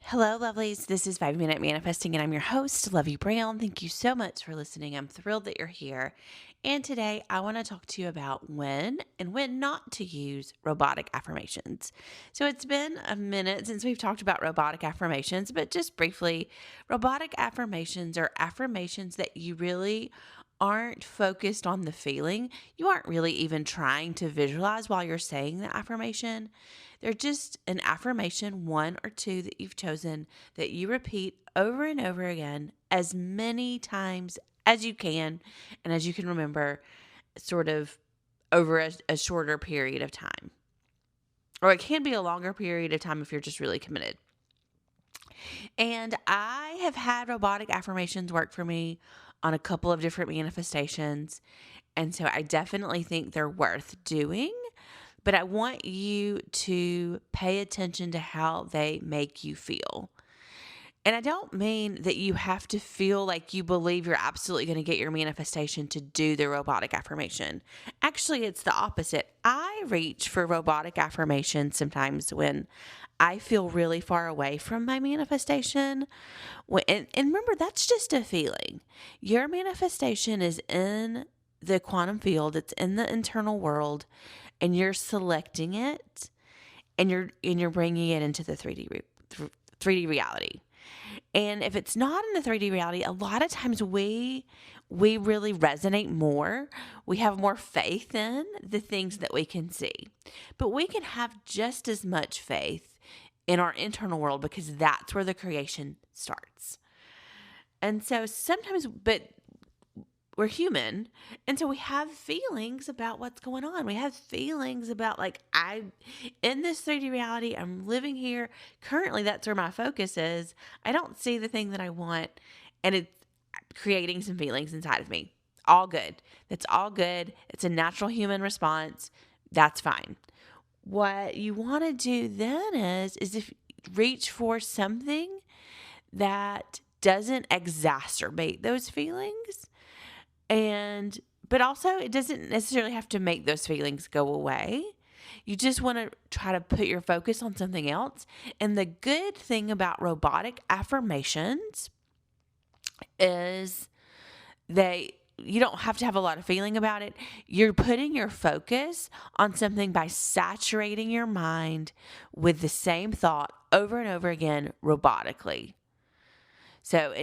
Hello, lovelies. This is 5 Minute Manifesting, and I'm your host, Lovey Brown. Thank you so much for listening. I'm thrilled that you're here. And today I want to talk to you about when and when not to use robotic affirmations. So it's been a minute since we've talked about robotic affirmations, but just briefly, robotic affirmations are affirmations that you really aren't focused on the feeling. You aren't really even trying to visualize while you're saying the affirmation. They're just an affirmation, one or two that you've chosen that you repeat over and over again as many times as you can and as you can remember, sort of over a shorter period of time. Or it can be a longer period of time if you're just really committed. And I have had robotic affirmations work for me on a couple of different manifestations. And so I definitely think they're worth doing. But I want you to pay attention to how they make you feel. And I don't mean that you have to feel like you believe you're absolutely going to get your manifestation to do the robotic affirmation. Actually, it's the opposite. I reach for robotic affirmations sometimes when I feel really far away from my manifestation. And remember, that's just a feeling. Your manifestation is in the quantum field, it's in the internal world, and you're selecting it and you're bringing it into the 3D reality. And if it's not in the 3D reality, a lot of times we really resonate more. We have more faith in the things that we can see. But we can have just as much faith in our internal world because that's where the creation starts. And so sometimes, but we're human. And so we have feelings about what's going on. We have feelings about in this 3D reality, I'm living here. Currently, that's where my focus is. I don't see the thing that I want. And it's creating some feelings inside of me. All good. That's all good. It's a natural human response. That's fine. What you want to do then is if reach for something that doesn't exacerbate those feelings. But also it doesn't necessarily have to make those feelings go away. You just want to try to put your focus on something else. And the good thing about robotic affirmations is you don't have to have a lot of feeling about it. You're putting your focus on something by saturating your mind with the same thought over and over again robotically. So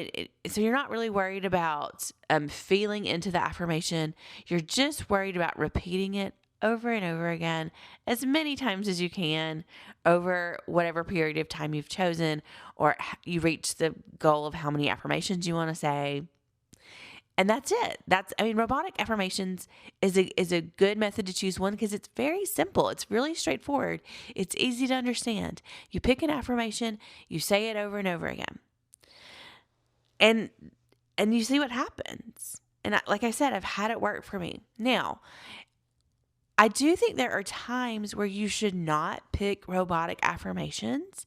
so you're not really worried about feeling into the affirmation. You're just worried about repeating it over and over again as many times as you can over whatever period of time you've chosen, or you reach the goal of how many affirmations you want to say. And that's it. Robotic affirmations is a good method to choose one because it's very simple. It's really straightforward. It's easy to understand. You pick an affirmation, you say it over and over again. And you see what happens. And like I said, I've had it work for me. Now, I do think there are times where you should not pick robotic affirmations.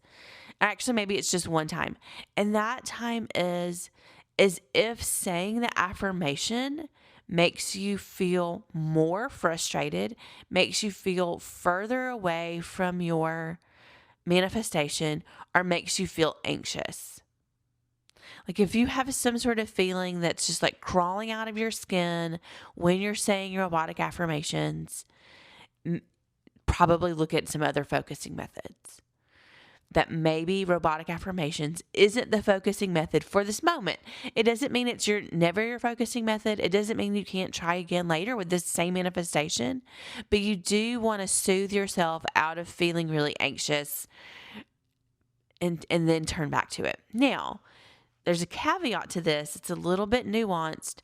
Actually, maybe it's just one time. And that time is if saying the affirmation makes you feel more frustrated, makes you feel further away from your manifestation, or makes you feel anxious. Like if you have some sort of feeling that's just like crawling out of your skin when you're saying your robotic affirmations, probably look at some other focusing methods. That maybe robotic affirmations isn't the focusing method for this moment. It doesn't mean it's never your focusing method. It doesn't mean you can't try again later with this same manifestation, but you do want to soothe yourself out of feeling really anxious and then turn back to it. Now, there's a caveat to this. It's a little bit nuanced.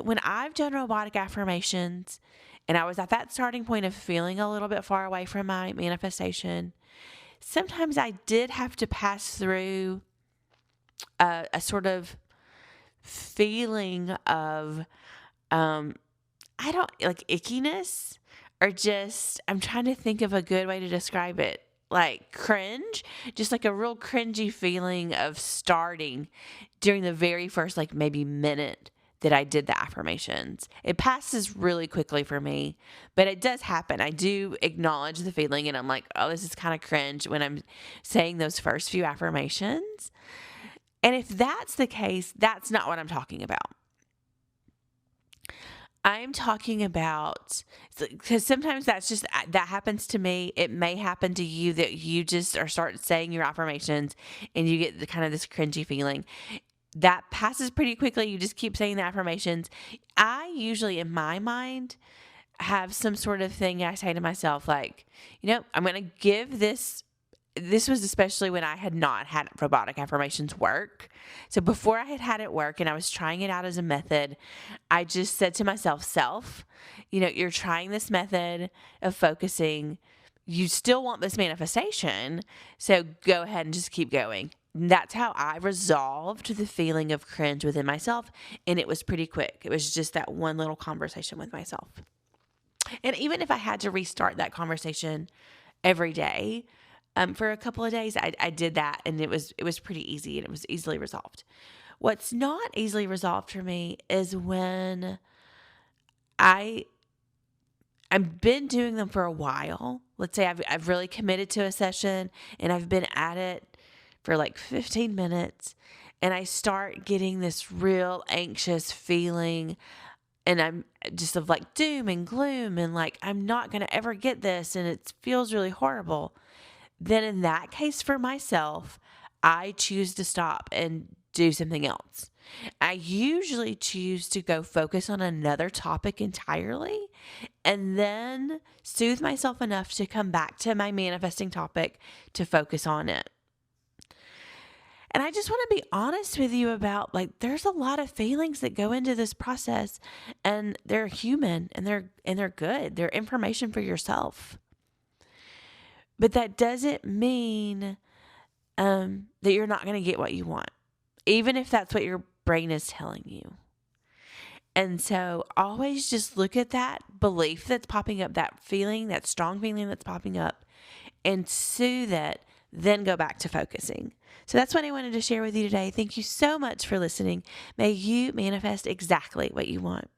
When I've done robotic affirmations and I was at that starting point of feeling a little bit far away from my manifestation, sometimes I did have to pass through a sort of feeling of, I don't like ickiness, or just, I'm trying to think of a good way to describe it. Like cringe, just like a real cringy feeling of starting during the very first, like maybe minute that I did the affirmations. It passes really quickly for me, but it does happen. I do acknowledge the feeling and I'm like, oh, this is kind of cringe when I'm saying those first few affirmations. And if that's the case, that's not what I'm talking about. I'm talking about, because sometimes that happens to me. It may happen to you that you just are start saying your affirmations and you get the kind of this cringy feeling. That passes pretty quickly. You just keep saying the affirmations. I usually, in my mind, have some sort of thing I say to myself, like, I'm going to give this. This was especially when I had not had robotic affirmations work. So before I had it work and I was trying it out as a method, I just said to myself, you're trying this method of focusing. You still want this manifestation. So go ahead and just keep going. And that's how I resolved the feeling of cringe within myself. And it was pretty quick. It was just that one little conversation with myself. And even if I had to restart that conversation every day, for a couple of days, I did that, and it was pretty easy, and it was easily resolved. What's not easily resolved for me is when I've been doing them for a while. Let's say I've really committed to a session, and I've been at it for like 15 minutes, and I start getting this real anxious feeling, and I'm just of like doom and gloom, and like I'm not going to ever get this, and it feels really horrible. Then in that case for myself, I choose to stop and do something else. I usually choose to go focus on another topic entirely and then soothe myself enough to come back to my manifesting topic to focus on it. And I just want to be honest with you about, like, there's a lot of feelings that go into this process, and they're human and they're good. They're information for yourself. But that doesn't mean that you're not going to get what you want, even if that's what your brain is telling you. And so always just look at that belief that's popping up, that feeling, that strong feeling that's popping up, and soothe it, then go back to focusing. So that's what I wanted to share with you today. Thank you so much for listening. May you manifest exactly what you want.